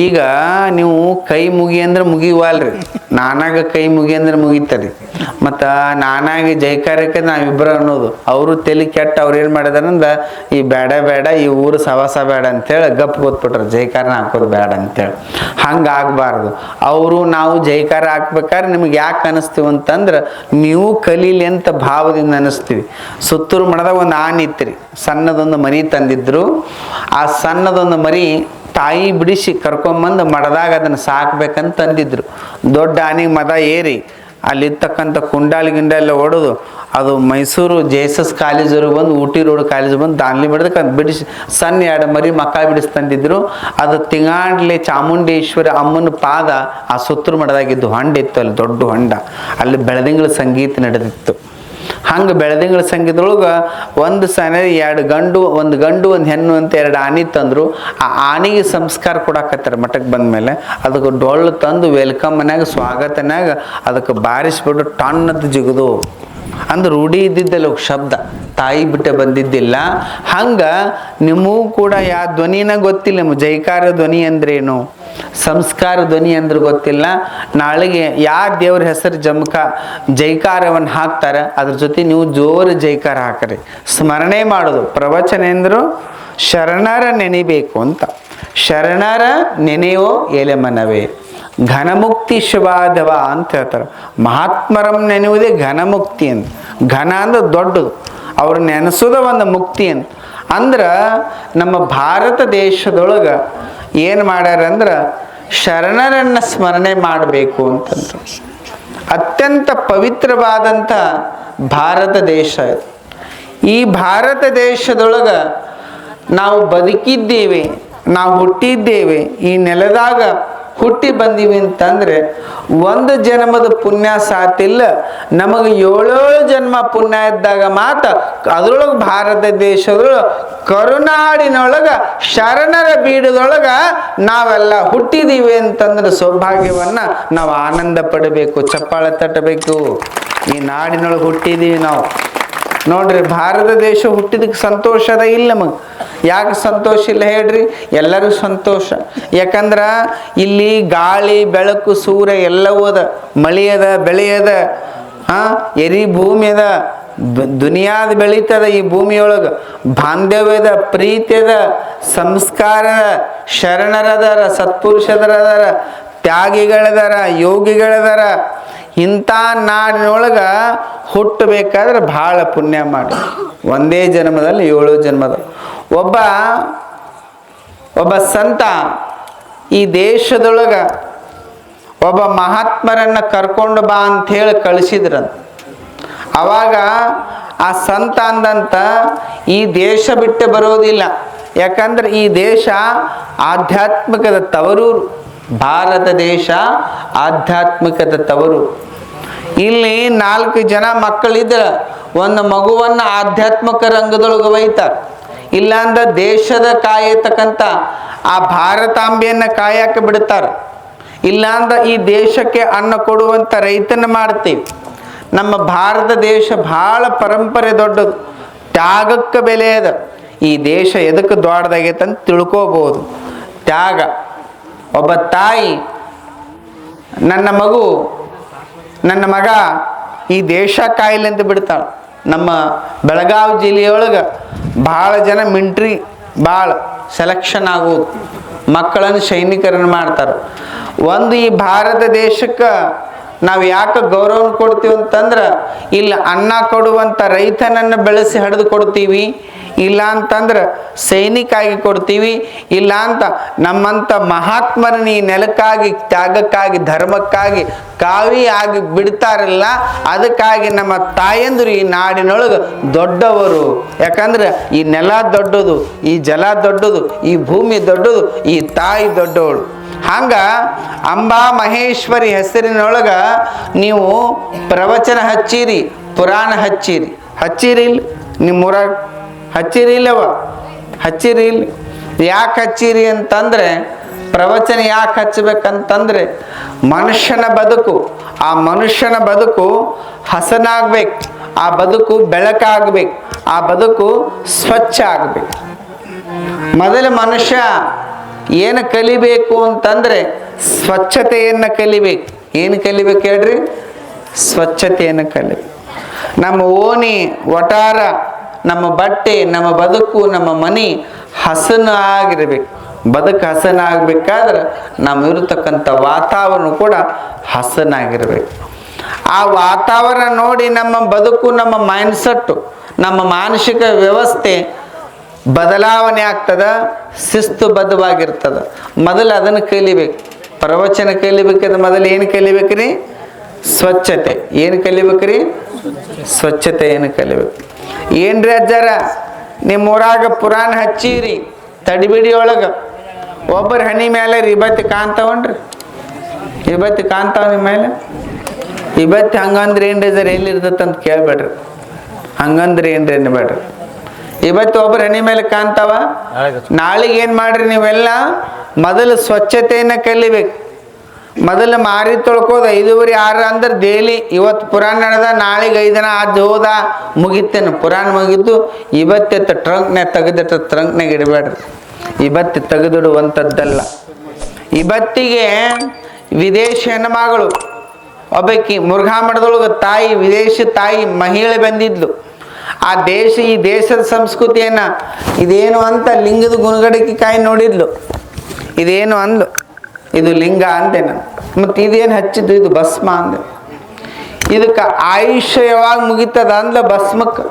ಈಗ ನೀವು ಕೈ ಮುಗಿ ಅಂದ್ರೆ ಮುಗಿವಲ್ರಿ, ನಾನಾಗ ಕೈ ಮುಗಿ ಅಂದ್ರೆ ಮುಗಿತಾರಿ. ಮತ್ತು ನಾನಾಗಿ ಜೈಕಾರಕ್ಕೆ ನಾವಿಬ್ಬರು ಅನ್ನೋದು. ಅವರು ತಲೆ ಕೆಟ್ಟ ಅವ್ರು ಏನು ಮಾಡಿದಾರಂದ್ರೆ ಈ ಬೇಡ ಬೇಡ ಈ ಊರು ಸವಾಸ ಬೇಡ ಅಂತೇಳಿ ಗಪ್ ಗೊತ್ಬಿಟ್ರು, ಜೈಕಾರನ ಹಾಕೋದು ಬೇಡ ಅಂತೇಳಿ. ಹಂಗೆ ಆಗಬಾರ್ದು. ಅವರು ನಾವು ಜೈಕಾರ ಹಾಕ್ಬೇಕಾದ್ರೆ ನಿಮ್ಗೆ ಯಾಕೆ ಅನ್ನಿಸ್ತೀವಿ ಅಂತಂದ್ರೆ ನೀವು ಕಲೀಲಿ ಅಂತ ಭಾವದಿಂದ ಅನ್ನಿಸ್ತೀವಿ. ಸುತ್ತೂರು ಮಠದಾಗ ಒಂದು ಆನೆ ಇತ್ತು, ಸಣ್ಣದೊಂದು ಮರಿ ತಂದಿದ್ರು. ಆ ಸಣ್ಣದೊಂದು ಮರಿ ತಾಯಿ ಬಿಡಿಸಿ ಕರ್ಕೊಂಬಂದು ಮಠದಾಗ ಅದನ್ನು ಸಾಕ್ಬೇಕಂತ ತಂದಿದ್ರು. ದೊಡ್ಡ ಆನೆಗೆ ಮದ ಏರಿ ಅಲ್ಲಿರ್ತಕ್ಕಂಥ ಕುಂಡಾಲಿ ಗಿಂಡಾಲೆಲ್ಲ ಹೊಡೆದು ಅದು ಮೈಸೂರು JSS ಕಾಲೇಜವ್ರಿಗೆ ಬಂದು ಊಟಿ ರೋಡ್ ಕಾಲೇಜ್ ಬಂದು ದಾನ್ಲಿ ಬಿಡದಕ್ಕೆ ಅದು ಬಿಡಿಸಿ ಸಣ್ಣ 2 ಮರಿ ಮಕ್ಕ ಬಿಡಿಸಿ ತಂದಿದ್ರು. ಅದು ತಿಂಗಾಡ್ಲೆ ಚಾಮುಂಡೇಶ್ವರಿ ಅಮ್ಮನ ಪಾದ ಆ ಸುತ್ತೂರು ಮಠದಾಗಿದ್ದು ಹೊಂಡ ಇತ್ತು, ಅಲ್ಲಿ ದೊಡ್ಡ ಹೊಂಡ. ಅಲ್ಲಿ ಬೆಳದಿಂಗಳ ಸಂಗೀತ ನಡೆದಿತ್ತು. ಹಂಗೆ ಬೆಳದಿಂಗಳ ಸಂಗೀತದೊಳಗೆ ಒಂದು ಸನ 2 ಗಂಡು ಒಂದು ಹೆಣ್ಣು ಅಂತ 2 ಆನೆ ತಂದರು. ಆ ಆನೆಗೆ ಸಂಸ್ಕಾರ ಕೊಡಾಕತ್ತಾರೆ ಮಠಕ್ಕೆ ಬಂದಮೇಲೆ. ಅದಕ್ಕೆ ಡೊಳ್ಳು ತಂದು ವೆಲ್ಕಮ್ ಮನ್ಯಾಗ ಸ್ವಾಗತನಾಗ ಅದಕ್ಕೆ ಬಾರಿಸ್ಬಿಟ್ಟು ಟನ್ನದ್ದು ಜಿಗಿದು ಅಂದ್ರೆ ರೂಢಿ ಇದ್ದಿದ್ದಲ್ಲ ಶಬ್ದ, ತಾಯಿ ಬಿಟ್ಟೆ ಬಂದಿದ್ದಿಲ್ಲ. ಹಂಗೆ ನಿಮಗೂ ಕೂಡ ಯಾವ ಧ್ವನಿನ ಗೊತ್ತಿಲ್ಲ. ನಿಮ್ಗೆ ಜೈಕಾರ ಧ್ವನಿ ಅಂದ್ರೇನು, ಸಂಸ್ಕಾರ ಧ್ವನಿ ಅಂದ್ರೆ ಗೊತ್ತಿಲ್ಲ. ನಾಳೆಗೆ ಯಾವ ದೇವ್ರ ಹೆಸರು ಜೈಕಾರವನ್ನು ಹಾಕ್ತಾರೆ ಅದ್ರ ಜೊತೆ ನೀವು ಜೋರು ಜೈಕಾರ ಹಾಕ್ರಿ. ಸ್ಮರಣೆ ಮಾಡೋದು. ಪ್ರವಚನ ಎಂದರು ಶರಣರ ನೆನೆಬೇಕು ಅಂತ. ಶರಣರ ನೆನೆಯೋ ಎಲೆ ಮನವೇ ಘನಮುಕ್ತಿ ಶಿವಾದವ ಅಂತ ಹೇಳ್ತಾರೆ. ಮಹಾತ್ಮರಂ ನೆನೆಯುವುದೇ ಘನಮುಕ್ತಿ ಅಂತ. ಘನ ಅಂದ್ರೆ ದೊಡ್ಡದು, ಅವ್ರು ನೆನೆಸೋದ ಒಂದು ಮುಕ್ತಿ ಅಂತ. ಅಂದ್ರೆ ನಮ್ಮ ಭಾರತ ದೇಶದೊಳಗೆ ಏನು ಮಾಡ್ಯಾರ ಅಂದ್ರೆ ಶರಣರನ್ನು ಸ್ಮರಣೆ ಮಾಡಬೇಕು ಅಂತಂದ್ರು. ಅತ್ಯಂತ ಪವಿತ್ರವಾದಂಥ ಭಾರತ ದೇಶ ಇದು. ಈ ಭಾರತ ದೇಶದೊಳಗೆ ನಾವು ಬದುಕಿದ್ದೇವೆ, ನಾವು ಹುಟ್ಟಿದ್ದೇವೆ, ಈ ನೆಲದಾಗ ಹುಟ್ಟಿ ಬಂದೀವಿ ಅಂತಂದರೆ ಒಂದು ಜನ್ಮದ ಪುಣ್ಯ ಸಾತಿಲ್ಲ. ನಮಗೆ 7 ಜನ್ಮ ಪುಣ್ಯ ಇದ್ದಾಗ ಮಾತ್ರ ಅದರೊಳಗೆ ಭಾರತ ದೇಶದೊಳಗೆ ಕರುನಾಡಿನೊಳಗೆ ಶರಣರ ಬೀಡದೊಳಗೆ ನಾವೆಲ್ಲ ಹುಟ್ಟಿದ್ದೀವಿ ಅಂತಂದ್ರೆ ಸೌಭಾಗ್ಯವನ್ನು ನಾವು ಆನಂದ ಪಡಬೇಕು, ಚಪ್ಪಾಳೆ ತಟ್ಟಬೇಕು. ಈ ನಾಡಿನೊಳಗೆ ಹುಟ್ಟಿದ್ದೀವಿ ನಾವು. ನೋಡ್ರಿ, ಭಾರತ ದೇಶ ಹುಟ್ಟಿದಕ್ಕೆ ಸಂತೋಷದ ಇಲ್ಲ ನಮಗೆ. ಯಾಕೆ ಸಂತೋಷ ಇಲ್ಲ ಹೇಳ್ರಿ? ಎಲ್ಲರಿಗೂ ಸಂತೋಷ. ಯಾಕಂದ್ರೆ ಇಲ್ಲಿ ಗಾಳಿ ಬೆಳಕು ಸೂರ್ಯ ಎಲ್ಲವೂ ಅದ, ಮಳೆ ಅದ, ಬೆಳೆ ಅದ, ಎರಿ ಭೂಮಿ ಅದ, ದುನಿಯಾದ ಬೆಳೀತದ. ಈ ಭೂಮಿಯೊಳಗೆ ಬಾಂಧವ್ಯದ, ಪ್ರೀತಿ ಅದ, ಸಂಸ್ಕಾರ, ಶರಣರದಾರ, ಸತ್ಪುರುಷರದಾರ, ತ್ಯಾಗಿಗಳದಾರ, ಯೋಗಿಗಳದಾರ. ಇಂಥ ನಾಡಿನೊಳಗೆ ಹುಟ್ಟಬೇಕಾದ್ರೆ ಭಾಳ ಪುಣ್ಯ ಮಾಡಿ. ಒಂದೇ ಜನ್ಮದಲ್ಲಿ 7 ಜನ್ಮದ ಒಬ್ಬ ಸಂತ ಈ ದೇಶದೊಳಗೆ ಒಬ್ಬ ಮಹಾತ್ಮರನ್ನು ಕರ್ಕೊಂಡು ಬಾ ಅಂಥೇಳಿ ಕಳಿಸಿದ್ರಂತ. ಆವಾಗ ಆ ಸಂತ ಅಂದಂತ ಈ ದೇಶ ಬಿಟ್ಟು ಬರೋದಿಲ್ಲ. ಯಾಕಂದ್ರೆ ಈ ದೇಶ ಆಧ್ಯಾತ್ಮಿಕದ ತವರೂರು. ಭಾರತ ದೇಶ ಆಧ್ಯಾತ್ಮಿಕದ ತವರು. ಇಲ್ಲಿ 4 ಜನ ಮಕ್ಕಳಿದ್ರೆ ಒಂದು ಮಗುವನ್ನು ಆಧ್ಯಾತ್ಮಿಕ ರಂಗದೊಳಗೆ ಒಯ್ತಾರೆ. ಇಲ್ಲಾಂದ್ರೆ ದೇಶದ ಕಾಯತಕ್ಕಂಥ ಆ ಭಾರತಾಂಬೆಯನ್ನು ಕಾಯಕ್ಕೆ ಬಿಡ್ತಾರೆ. ಇಲ್ಲಾಂದ್ರೆ ಈ ದೇಶಕ್ಕೆ ಅನ್ನ ಕೊಡುವಂಥ ರೈತನ ಮಾಡ್ತೀವಿ. ನಮ್ಮ ಭಾರತ ದೇಶ ಭಾಳ ಪರಂಪರೆ ದೊಡ್ಡದು, ತ್ಯಾಗಕ್ಕೆ ಬೆಲೆ ಅದ. ಈ ದೇಶ ಎದಕ್ಕೆ ದೊಡ್ಡದಾಗೈತೆ ಅಂತ ತಿಳ್ಕೋಬಹುದು. ತ್ಯಾಗ. ಒಬ್ಬ ತಾಯಿ ನನ್ನ ಮಗ ಈ ದೇಶ ಕಾಯಿಲೆ ಅಂತ ಬಿಡ್ತಾಳೆ. ನಮ್ಮ ಬೆಳಗಾವಿ ಜಿಲ್ಲೆಯೊಳಗೆ ಭಾಳ ಜನ ಮಿಂಟ್ರಿ ಭಾಳ ಸೆಲೆಕ್ಷನ್ ಆಗೋದು, ಮಕ್ಕಳನ್ನು ಸೈನಿಕರನ್ನು ಮಾಡ್ತಾರೆ. ಒಂದು ಈ ಭಾರತ ದೇಶಕ್ಕೆ ನಾವು ಯಾಕೆ ಗೌರವ ಕೊಡ್ತೀವಿ ಅಂತಂದ್ರೆ ಇಲ್ಲಿ ಅನ್ನ ಕೊಡುವಂಥ ರೈತನನ್ನು ಬೆಳೆಸಿ ಹಡಿದು ಕೊಡ್ತೀವಿ. ಇಲ್ಲ ಅಂತಂದ್ರೆ ಸೈನಿಕಾಗಿ ಕೊಡ್ತೀವಿ. ಇಲ್ಲ ಅಂತ ನಮ್ಮಂಥ ಮಹಾತ್ಮರನ್ನ ಈ ನೆಲಕ್ಕಾಗಿ, ತ್ಯಾಗಕ್ಕಾಗಿ, ಧರ್ಮಕ್ಕಾಗಿ ಕಾವಿ ಆಗಿ ಬಿಡ್ತಾರಲ್ಲ, ಅದಕ್ಕಾಗಿ ನಮ್ಮ ತಾಯಂದರು ಈ ನಾಡಿನೊಳಗೆ ದೊಡ್ಡವರು. ಯಾಕಂದ್ರೆ ಈ ನೆಲ ದೊಡ್ಡದು, ಈ ಜಲ ದೊಡ್ಡದು, ಈ ಭೂಮಿ ದೊಡ್ಡದು, ಈ ತಾಯಿ ದೊಡ್ಡವಳು. ಹಂಗೆ ಅಂಬಾ ಮಹೇಶ್ವರಿ ಹೆಸರಿನೊಳಗೆ ನೀವು ಪ್ರವಚನ ಹಚ್ಚಿರಿ, ಪುರಾಣ ಹಚ್ಚಿರಿ ಇಲ್ಲ ನಿಮ್ಮೂರಾಗ? ಹಚ್ಚಿರಿ ಇಲ್ಲವ? ಹಚ್ಚಿರಿ ಇಲ್ಲ? ಯಾಕೆ ಹಚ್ಚಿರಿ ಅಂತಂದರೆ, ಪ್ರವಚನ ಯಾಕೆ ಹಚ್ಚಬೇಕಂತಂದರೆ ಮನುಷ್ಯನ ಬದುಕು, ಆ ಮನುಷ್ಯನ ಬದುಕು ಹಸನಾಗಬೇಕು, ಆ ಬದುಕು ಬೆಳಕಾಗಬೇಕು, ಆ ಬದುಕು ಸ್ವಚ್ಛ ಆಗಬೇಕು. ಮೊದಲು ಮನುಷ್ಯ ಏನು ಕಲಿಬೇಕು ಅಂತಂದರೆ ಸ್ವಚ್ಛತೆಯನ್ನು ಕಲಿಬೇಕು. ಏನು ಕಲಿಬೇಕು ಹೇಳ್ರಿ? ಸ್ವಚ್ಛತೆಯನ್ನು ಕಲಿಬೇಕು. ನಮ್ಮ ಓಣಿ ವಟಾರ, ನಮ್ಮ ಬಟ್ಟೆ, ನಮ್ಮ ಬದುಕು, ನಮ್ಮ ಮನೆ ಹಸನಾಗಿರ್ಬೇಕು. ಬದುಕು ಹಸನಾಗಬೇಕಾದ್ರೆ ನಮ್ಮ ಇರತಕ್ಕಂಥ ವಾತಾವರಣ ಕೂಡ ಹಸನಾಗಿರ್ಬೇಕು. ಆ ವಾತಾವರಣ ನೋಡಿ ನಮ್ಮ ಬದುಕು, ನಮ್ಮ ಮೈಂಡ್ಸೆಟ್ಟು, ನಮ್ಮ ಮಾನಸಿಕ ವ್ಯವಸ್ಥೆ ಬದಲಾವಣೆ ಆಗ್ತದ, ಶಿಸ್ತುಬದ್ಧವಾಗಿರ್ತದ. ಮೊದಲು ಅದನ್ನು ಕಲಿಬೇಕು. ಪ್ರವಚನ ಕಲಿಬೇಕಾದ್ರೆ ಮೊದಲು ಏನು ಕಲಿಬೇಕ್ರಿ? ಸ್ವಚ್ಛತೆ. ಏನು ಕಲಿಬೇಕ್ರಿ? ಸ್ವಚ್ಛತೆಯನ್ನು ಕಲಿಬೇಕು. ಏನ್ರಿ ಅಜ್ಜಾರ ನಿಮ್ಮ ಊರಾಗ ಪುರಾಣ ಹಚ್ಚಿರಿ, ತಡಿಬಿಡಿ ಒಳಗೆ ಒಬ್ಬರ ಹಣಿ ಮೇಲೆ ವಿಭತ್ತಿ ಕಾಣ್ತಾವನ್ರಿ? ವಿಭತ್ತಿ ಕಾಣ್ತಾವ ನಿಮ್ಮ ಮೇಲೆ? ವಿಭತ್ತಿ ಹಂಗಂದ್ರೆ ಏನ್ರಿ ಸರ್ ಎಲ್ಲಿರ್ತೈತೆ ಅಂತ ಕೇಳ್ಬೇಡ್ರಿ. ಹಂಗಂದ್ರೆ ಏನ್ರಿ ಅನ್ಬೇಡ್ರಿ. ಇವತ್ತು ಒಬ್ಬರ ಹಣಿ ಮೇಲೆ ಕಾಣ್ತಾವ. ನಾಳೆಗೆ ಏನು ಮಾಡ್ರಿ ನೀವೆಲ್ಲ? ಮೊದಲು ಸ್ವಚ್ಛತೆಯನ್ನು ಕಲಿಬೇಕು. ಮೊದಲು ಮಾರಿ ತೊಳ್ಕೋದ 5:30 6 ಅಂದ್ರೆ ಡೈಲಿ. ಇವತ್ತು ಪುರಾಣ ನಡೆದ, ನಾಳೆಗೆ 5 ದಿನ ಆಜ್ ಹೋದ, ಮುಗಿತೇನೆ ಪುರಾಣ ಮುಗಿದ್ದು. ಇವತ್ತೆತ್ತ ಟ್ರಂಕ್ನಾಗ ತೆಗೆದಿಟ್ಟ ಟ್ರಂಕ್ನಾಗ ಇಡಬೇಡ್ರಿ. ಇವತ್ತು ತೆಗೆದಿಡುವಂಥದ್ದಲ್ಲ. ಇವತ್ತಿಗೆ ವಿದೇಶಿ ಹೆಣ್ಮಗಳು ಒಬ್ಬಾಕಿ ಮುರುಘಾ ಮಠದೊಳಗೆ ತಾಯಿ, ವಿದೇಶಿ ತಾಯಿ ಮಹಿಳೆ ಬಂದಿದ್ಲು. ಆ ಈ ದೇಶದ ಸಂಸ್ಕೃತಿಯನ್ನು ಇದೇನು ಅಂತ ಲಿಂಗದ ಗುಣಗಡಿಕೆ ಕಾಯಿ ನೋಡಿದ್ಲು. ಇದೇನು ಅಂದ್ಲು, ಇದು ಲಿಂಗ ಅಂದೆ ನಾನು. ಮತ್ತು ಇದೇನು ಹಚ್ಚಿದ್ದು? ಇದು ಭಸ್ಮ ಅಂದೆ. ಇದಕ್ಕೆ ಆಯುಷ್ಯ ಯಾವಾಗ ಮುಗಿತದ ಅಂದ್ಲ ಭಸ್ಮಕ್ಕೆ.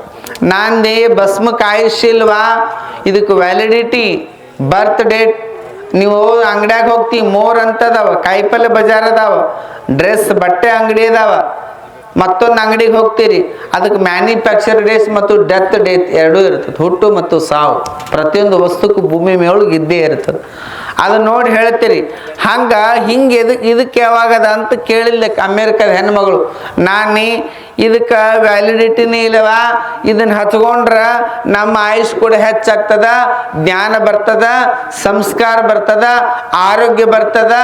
ನಾಂದೆ ಭಸ್ಮಕ್ಕೆ ಆಯುಷ್ಯ ಇಲ್ವಾ? ಇದಕ್ಕೆ ವ್ಯಾಲಿಡಿಟಿ, ಬರ್ತ್ ಡೇಟ್. ನೀವು ಅಂಗಡ್ಯಾಗ ಹೋಗ್ತೀವಿ, ಮೋರ್ ಅಂತದಾವ, ಕಾಯಿಪಲ್ಲೆ ಬಜಾರ್ ಅದಾವ, ಡ್ರೆಸ್ ಬಟ್ಟೆ ಅಂಗಡಿ ಅದಾವ. ಮತ್ತೊಂದು ಅಂಗಡಿಗೆ ಹೋಗ್ತೀರಿ, ಅದಕ್ಕೆ ಮ್ಯಾನುಫ್ಯಾಕ್ಚರ್ ಡೇಸ್ ಮತ್ತು ಡೆತ್ ಡೇಟ್ ಎರಡೂ ಇರ್ತದೆ. ಹುಟ್ಟು ಮತ್ತು ಸಾವು ಪ್ರತಿಯೊಂದು ವಸ್ತುಕ್ಕೂ ಭೂಮಿ ಮೇಳಗೆ ಇದ್ದೇ ಇರ್ತದೆ. ಅದನ್ನ ನೋಡಿ ಹೇಳ್ತೀರಿ. ಹಿಂಗೆ ಇದಕ್ಕೆ ಯಾವಾಗದ ಅಂತ ಕೇಳಿಲ್ಲ ಅಮೇರಿಕದ ಹೆಣ್ಮಗಳು. ಇದಕ್ಕೆ ವ್ಯಾಲಿಡಿಟಿನೇ ಇಲ್ಲವಾ? ಇದನ್ನು ಹಚ್ಕೊಂಡ್ರೆ ನಮ್ಮ ಆಯುಷ್ ಕೂಡ ಹೆಚ್ಚಾಗ್ತದ, ಜ್ಞಾನ ಬರ್ತದ, ಸಂಸ್ಕಾರ ಬರ್ತದ, ಆರೋಗ್ಯ ಬರ್ತದ,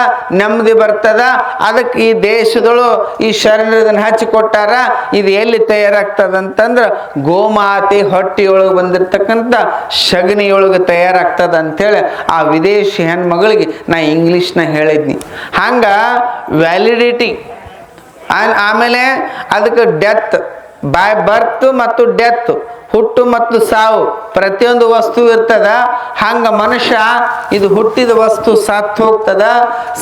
ನೆಮ್ಮದಿ ಬರ್ತದ. ಅದಕ್ಕೆ ಈ ದೇಶದಳು ಈ ಶರಣರು ಇದನ್ನು ಹಚ್ಚಿಕೊಟ್ಟಾರ. ಇದು ಎಲ್ಲಿ ತಯಾರಾಗ್ತದಂತಂದ್ರೆ ಗೋಮಾತೆ ಹೊಟ್ಟೆಯೊಳಗೆ ಬಂದಿರತಕ್ಕಂಥ ಸಗಣಿಯೊಳಗೆ ತಯಾರಾಗ್ತದ ಅಂಥೇಳಿ ಆ ವಿದೇಶಿ ಹೆಣ್ಮಗಳಿಗೆ ನಾ ಇಂಗ್ಲೀಷ್ನ ಹೇಳಿದ್ನಿ. ಹಂಗೆ ವ್ಯಾಲಿಡಿಟಿ. ಆಮೇಲೆ ಅದಕ್ಕೆ ಡೆತ್, ಬೈ ಬರ್ತ್ ಮತ್ತು ಡೆತ್, ಹುಟ್ಟು ಮತ್ತು ಸಾವು ಪ್ರತಿಯೊಂದು ವಸ್ತು ಇರ್ತದ. ಹಂಗೆ ಮನುಷ್ಯ ಇದು ಹುಟ್ಟಿದ ವಸ್ತು ಸತ್ತು ಹೋಗ್ತದ.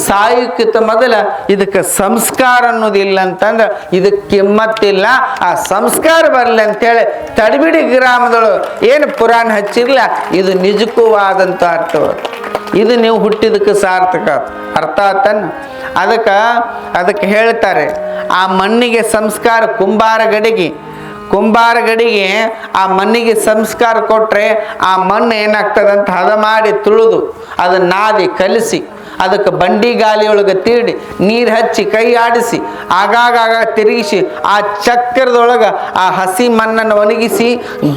ಸಾಯುಕ್ಕಿಂತ ಮೊದಲ ಇದಕ್ಕೆ ಸಂಸ್ಕಾರ ಅನ್ನೋದಿಲ್ಲ ಅಂತಂದ್ರೆ ಇದಕ್ಕೆ ಕಿಮ್ಮತ್ತಿಲ್ಲ. ಆ ಸಂಸ್ಕಾರ ಬರಲಿ ಅಂತೇಳಿ ತಡಿಬಿಡಿ ಗ್ರಾಮದಳು ಏನು ಪುರಾಣ ಹಚ್ಚಿರ್ಲ, ಇದು ನಿಜಕ್ಕೂ ಆದಂಥ ಅರ್ಥ. ಇದು ನೀವು ಹುಟ್ಟಿದಕ್ಕೆ ಸಾರ್ಥಕ ಅರ್ಥ ಆತನ. ಅದಕ್ಕೆ ಹೇಳ್ತಾರೆ, ಆ ಮಣ್ಣಿಗೆ ಸಂಸ್ಕಾರ ಕುಂಬಾರ ಗಡಿಗೆ ಆ ಮಣ್ಣಿಗೆ ಸಂಸ್ಕಾರ ಕೊಟ್ಟರೆ ಆ ಮಣ್ಣು ಏನಾಗ್ತದಂತ ಹದ ಮಾಡಿ ತುಳಿದು ಅದನ್ನು ನಾದಿ ಕಲಿಸಿ ಅದಕ್ಕೆ ಬಂಡಿ ಗಾಲಿಯೊಳಗೆ ತೀಡಿ ನೀರು ಹಚ್ಚಿ ಕೈ ಆಡಿಸಿ ಆಗಾಗ ತಿರುಗಿಸಿ ಆ ಚಕ್ರದೊಳಗೆ ಆ ಹಸಿ ಮಣ್ಣನ್ನು ಒಣಗಿಸಿ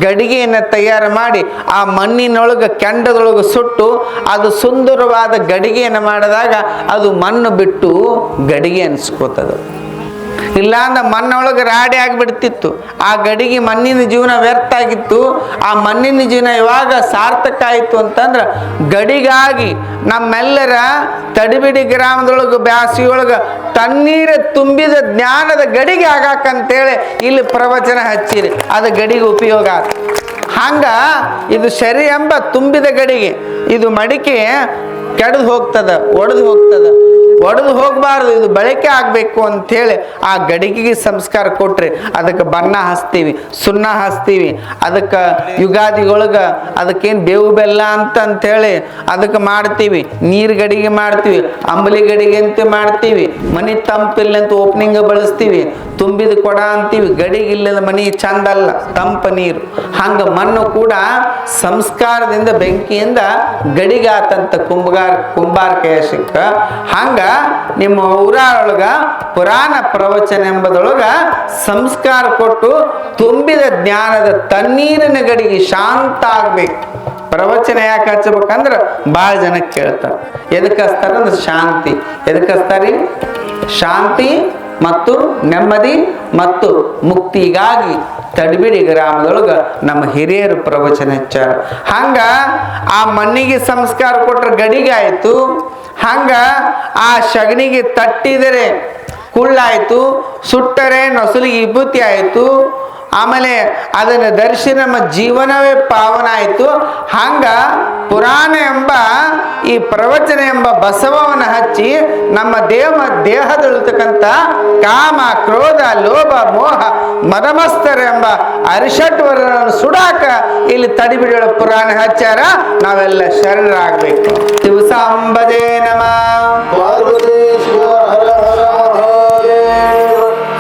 ಗಡಿಗೆಯನ್ನು ತಯಾರು ಮಾಡಿ ಆ ಮಣ್ಣಿನೊಳಗೆ ಕೆಂಡದೊಳಗೆ ಸುಟ್ಟು ಅದು ಸುಂದರವಾದ ಗಡಿಗೆಯನ್ನು ಮಾಡಿದಾಗ ಅದು ಮಣ್ಣು ಬಿಟ್ಟು ಗಡಿಗೆ ಅನಿಸ್ಕೋತದೆ. ಇಲ್ಲಾಂದ್ರೆ ಮಣ್ಣೊಳಗೆ ರಾಡಿ ಆಗಿಬಿಡ್ತಿತ್ತು. ಆ ಗಡಿಗೆ ಮಣ್ಣಿನ ಜೀವನ ವ್ಯರ್ಥ ಆಗಿತ್ತು. ಆ ಮಣ್ಣಿನ ಜೀವನ ಯಾವಾಗ ಸಾರ್ಥಕ ಆಯಿತು ಅಂತಂದ್ರೆ ಗಡಿಗಾಗಿ ನಮ್ಮೆಲ್ಲರ ತಡಿಬಿಡಿ ಗ್ರಾಮದೊಳಗೆ ಬ್ಯಾಸಿಯೊಳಗೆ ತಣ್ಣೀರು ತುಂಬಿದ ಜ್ಞಾನದ ಗಡಿಗೆ ಆಗಾಕಂತೇಳಿ ಇಲ್ಲಿ ಪ್ರವಚನ ಹಚ್ಚಿರಿ. ಅದು ಗಡಿಗೆ ಉಪಯೋಗ ಆಯ್ತು. ಇದು ಸರಿ ಎಂಬ ತುಂಬಿದ ಗಡಿಗೆ. ಇದು ಮಡಿಕೆ ಕೆಡದು ಹೋಗ್ತದ, ಒಡೆದು ಹೋಗಬಾರ್ದು. ಇದು ಬಳಕೆ ಆಗಬೇಕು ಅಂಥೇಳಿ ಆ ಗಡಿಗೆಗೆ ಸಂಸ್ಕಾರ ಕೊಟ್ರಿ. ಅದಕ್ಕೆ ಬಣ್ಣ ಹಚ್ತೀವಿ, ಸುಣ್ಣ ಹಚ್ತೀವಿ. ಅದಕ್ಕೆ ಯುಗಾದಿಗೊಳಗೆ ಅದಕ್ಕೇನು ಬೇವು ಬೆಲ್ಲ ಅಂಥೇಳಿ ಅದಕ್ಕೆ ಮಾಡ್ತೀವಿ. ನೀರು ಗಡಿಗೆ ಮಾಡ್ತೀವಿ, ಅಂಬಲಿ ಗಡಿಗೆ ಅಂತ ಮಾಡ್ತೀವಿ. ಮನೆ ತಂಪಿಲ್ಲ ಅಂತ ಓಪನಿಂಗ್ ಬಳಸ್ತೀವಿ. ತುಂಬಿದ ಕೊಡ ಅಂತೀವಿ. ಗಡಿಗೆ ಇಲ್ಲದ ಮನೆ ಚಂದ ಅಲ್ಲ, ತಂಪು ನೀರು. ಹಂಗೆ ಮಣ್ಣು ಕೂಡ ಸಂಸ್ಕಾರದಿಂದ ಬೆಂಕಿಯಿಂದ ಗಡಿಗೆ ಆತಂತ ಕುಂಬಾರ ಕೈಯ ಸಿಕ್ಕ. ಹಂಗ ನಿಮ್ಮ ಊರೊಳಗ ಪುರಾಣ ಪ್ರವಚನ ಎಂಬುದೊಳಗ ಸಂಸ್ಕಾರ ಕೊಟ್ಟು ತುಂಬಿದ ಜ್ಞಾನದ ತಣ್ಣೀರಿನ ಗಡಿಗೆ ಶಾಂತ ಆಗ್ಬೇಕು. ಪ್ರವಚನ ಯಾಕೆ ಹಚ್ಚಬೇಕಂದ್ರೆ ಭಾಳ ಜನ ಕೇಳ್ತಾರೆ. ಎದಕ್ಕೆ ಹಚ್ತಾರಂದ್ರೆ ಶಾಂತಿ. ಎದಕ್ಕೆ ಹಚ್ತಾರಿ? ಶಾಂತಿ ಮತ್ತು ನೆಮ್ಮದಿ ಮತ್ತು ಮುಕ್ತಿಗಾಗಿ ತಡಬಿಡಿ ಗ್ರಾಮದೊಳಗ ನಮ್ಮ ಹಿರಿಯರು ಪ್ರವಚನ ಹಚ್ಚಾರ. ಹಂಗ ಆ ಮಣ್ಣಿಗೆ ಸಂಸ್ಕಾರ ಕೊಟ್ರೆ ಗಡಿಗೆ ಆಯ್ತು, ಹಂಗ ಆ ಶಗಣಿಗೆ ತಟ್ಟಿದರೆ ಕುಳ್ಳಾಯ್ತು, ಸುಟ್ಟರೆ ನೊಸಲಿಗೆ ವಿಭೂತಿ ಆಯ್ತು, ಆಮೇಲೆ ಅದನ್ನು ಧರಿಸಿ ನಮ್ಮ ಜೀವನವೇ ಪಾವನ ಆಯಿತು. ಹಂಗ ಪುರಾಣ ಎಂಬ ಈ ಪ್ರವಚನ ಎಂಬ ಬಸವವನ್ನು ಹಚ್ಚಿ ನಮ್ಮ ದೇಹದಲ್ಲಿರ್ತಕ್ಕಂಥ ಕಾಮ, ಕ್ರೋಧ, ಲೋಭ, ಮೋಹ, ಮದಮಸ್ತರ ಎಂಬ ಅರಿಷಟ್ವರನ್ನು ಸುಡಾಕ ಇಲ್ಲಿ ತಡಿಬಿಡಿಯೊಳ ಪುರಾಣ ಹಚ್ಚಾರ. ನಾವೆಲ್ಲ ಶರಣರಾಗಬೇಕು. ದಿವಸ ಅಂಬದೇ ನಮಃ.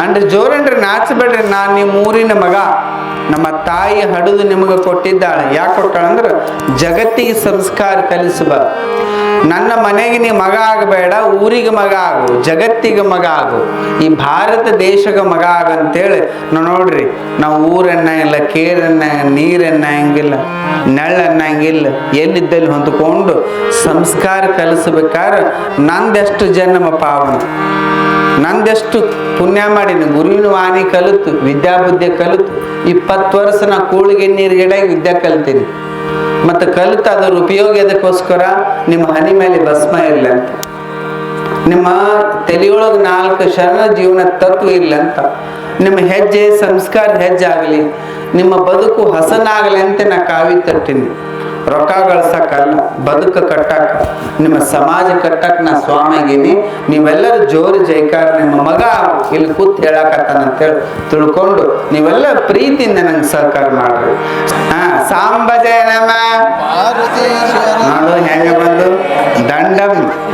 ಅಂದ್ರೆ ಜೋರನ್ರಿ, ನಾಚಬೇಡ್ರಿ. ನಾನು ನಿಮ್ಮ ಊರಿನ ಮಗ, ನಮ್ಮ ತಾಯಿ ಹಡಿದು ನಿಮಗೆ ಕೊಟ್ಟಿದ್ದಾಳೆ. ಯಾಕೆ ಕೊಟ್ಟಾಳಂದ್ರೆ ಜಗತ್ತಿಗೆ ಸಂಸ್ಕಾರ ಕಲಿಸುವ. ನನ್ನ ಮನೆಗೆ ನೀ ಮಗ ಆಗಬೇಡ, ಊರಿಗೆ ಮಗ ಆಗು, ಜಗತ್ತಿಗೆ ಮಗ ಆಗು, ಈ ಭಾರತ ದೇಶಕ್ಕೆ ಮಗ ಆಗಂತೇಳಿ. ನೋಡ್ರಿ, ನಾವು ಊರನ್ನ ಇಲ್ಲ, ಕೇರನ್ನ, ನೀರನ್ನ ಹಂಗಿಲ್ಲ, ನೆಳ್ಳನ್ನ ಹಂಗಿಲ್ಲ, ಎಲ್ಲಿದ್ದಲ್ಲಿ ಹೊಂದ್ಕೊಂಡು ಸಂಸ್ಕಾರ ಕಲಿಸ್ಬೇಕಾದ್ರೆ ನಂದೆಷ್ಟು ಜನ್ಮ ಪಾವನ, ನಂದೆಷ್ಟು ಪುಣ್ಯ ಮಾಡೀನಿ. ಗುರುವಿನ ವಾಣಿ ಕಲಿತು, ವಿದ್ಯಾಬುದ್ಧಿ ಕಲಿತು, 20 ವರ್ಷ ನಾ ಕೂಳಿಗೆ ನೀರು ಗಿಡಾಗಿ ವಿದ್ಯೆ ಕಲಿತೀನಿ. ಮತ್ತು ಕಲಿತು ಅದರ ಉಪಯೋಗ ಅದಕ್ಕೋಸ್ಕರ ನಿಮ್ಮ ಹನಿ ಮೇಲೆ ಭಸ್ಮ ಇಲ್ಲ ಅಂತ, ನಿಮ್ಮ ತಲೆಯೊಳಗೆ 4 ಶರಣ ಜೀವನ ತತ್ವ ಇಲ್ಲ ಅಂತ, ನಿಮ್ಮ ಹೆಜ್ಜೆ ಸಂಸ್ಕಾರ ಹೆಜ್ಜೆ ಆಗಲಿ, ನಿಮ್ಮ ಬದುಕು ಹಸನಾಗಲಿ ಅಂತ ನಾ ಕಾವಿ ತರ್ತೀನಿ. ರೊಕ್ಕ ಗಳಿಸಕ್ಕಲ್ಲ, ಬದುಕು ಕಟ್ಟಾಕ, ನಿಮ್ಮ ಸಮಾಜ ಕಟ್ಟಕ್ಕೆ ನಾ ಸ್ವಾಮಿಗೀನಿ. ನೀವೆಲ್ಲರೂ ಜೋರು ಜೈಕಾರ ನಿಮ್ಮ ಮಗ ಇಲ್ಲಿ ಕೂತ್ ಹೇಳಕತ್ತಾನಂತೇಳಿ ತಿಳ್ಕೊಂಡು ನೀವೆಲ್ಲ ಪ್ರೀತಿಯಿಂದ ನಂಗೆ ಸಹಕಾರ ಮಾಡ್ರಿ. ಸಾಂಬಜಯ ನಮ. ನೋಡು ಹೆಂಗ ಬಂದು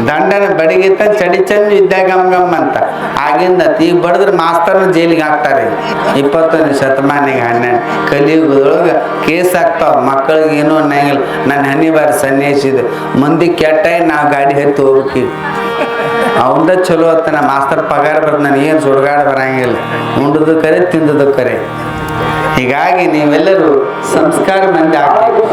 ದಂಡನ ಬಡಿಗಿತ್ತ ಚಡಿ ಚಂದ ಇದ್ದ ಗಮ್ ಗಮ್ ಅಂತ ಆಗಿಂದ ಈಗ ಬಡಿದ್ರೆ ಮಾಸ್ತರ್ನ ಜೈಲಿಗೆ ಹಾಕ್ತಾರೆ. 21ನೇ ಶತಮಾನಿಗೆ 12 ಕಲಿಯುಗದೊಳಗೆ ಕೇಸ್ ಆಗ್ತಾವ. ಮಕ್ಕಳಿಗೆ ಏನೂ ಅನ್ನಂಗಿಲ್ಲ. ನನ್ನ ಹನಿ ಬಾರಿ ಸನ್ಯಾಸಿದೆ, ಮಂದಿ ಕೆಟ್ಟ ನಾವು ಗಾಡಿ ಹತ್ತಿ ಹೋಗ್ತೀವಿ. ಅವಂದ ಚಲೋ ಅತ್ತ ಮಾಸ್ತರ್ ಪಗಾರ ಬರ್ತದೆ, ನನಗೇನು ಸುಡುಗಾಡ ಬರಂಗಿಲ್ಲ, ಉಂಡದು ಕರೆ ತಿಂದದು ಕರೆ. ಹೀಗಾಗಿ ನೀವೆಲ್ಲರೂ ಸಂಸ್ಕಾರ ಮಂದಿ ಆಗ್ಬೇಕು.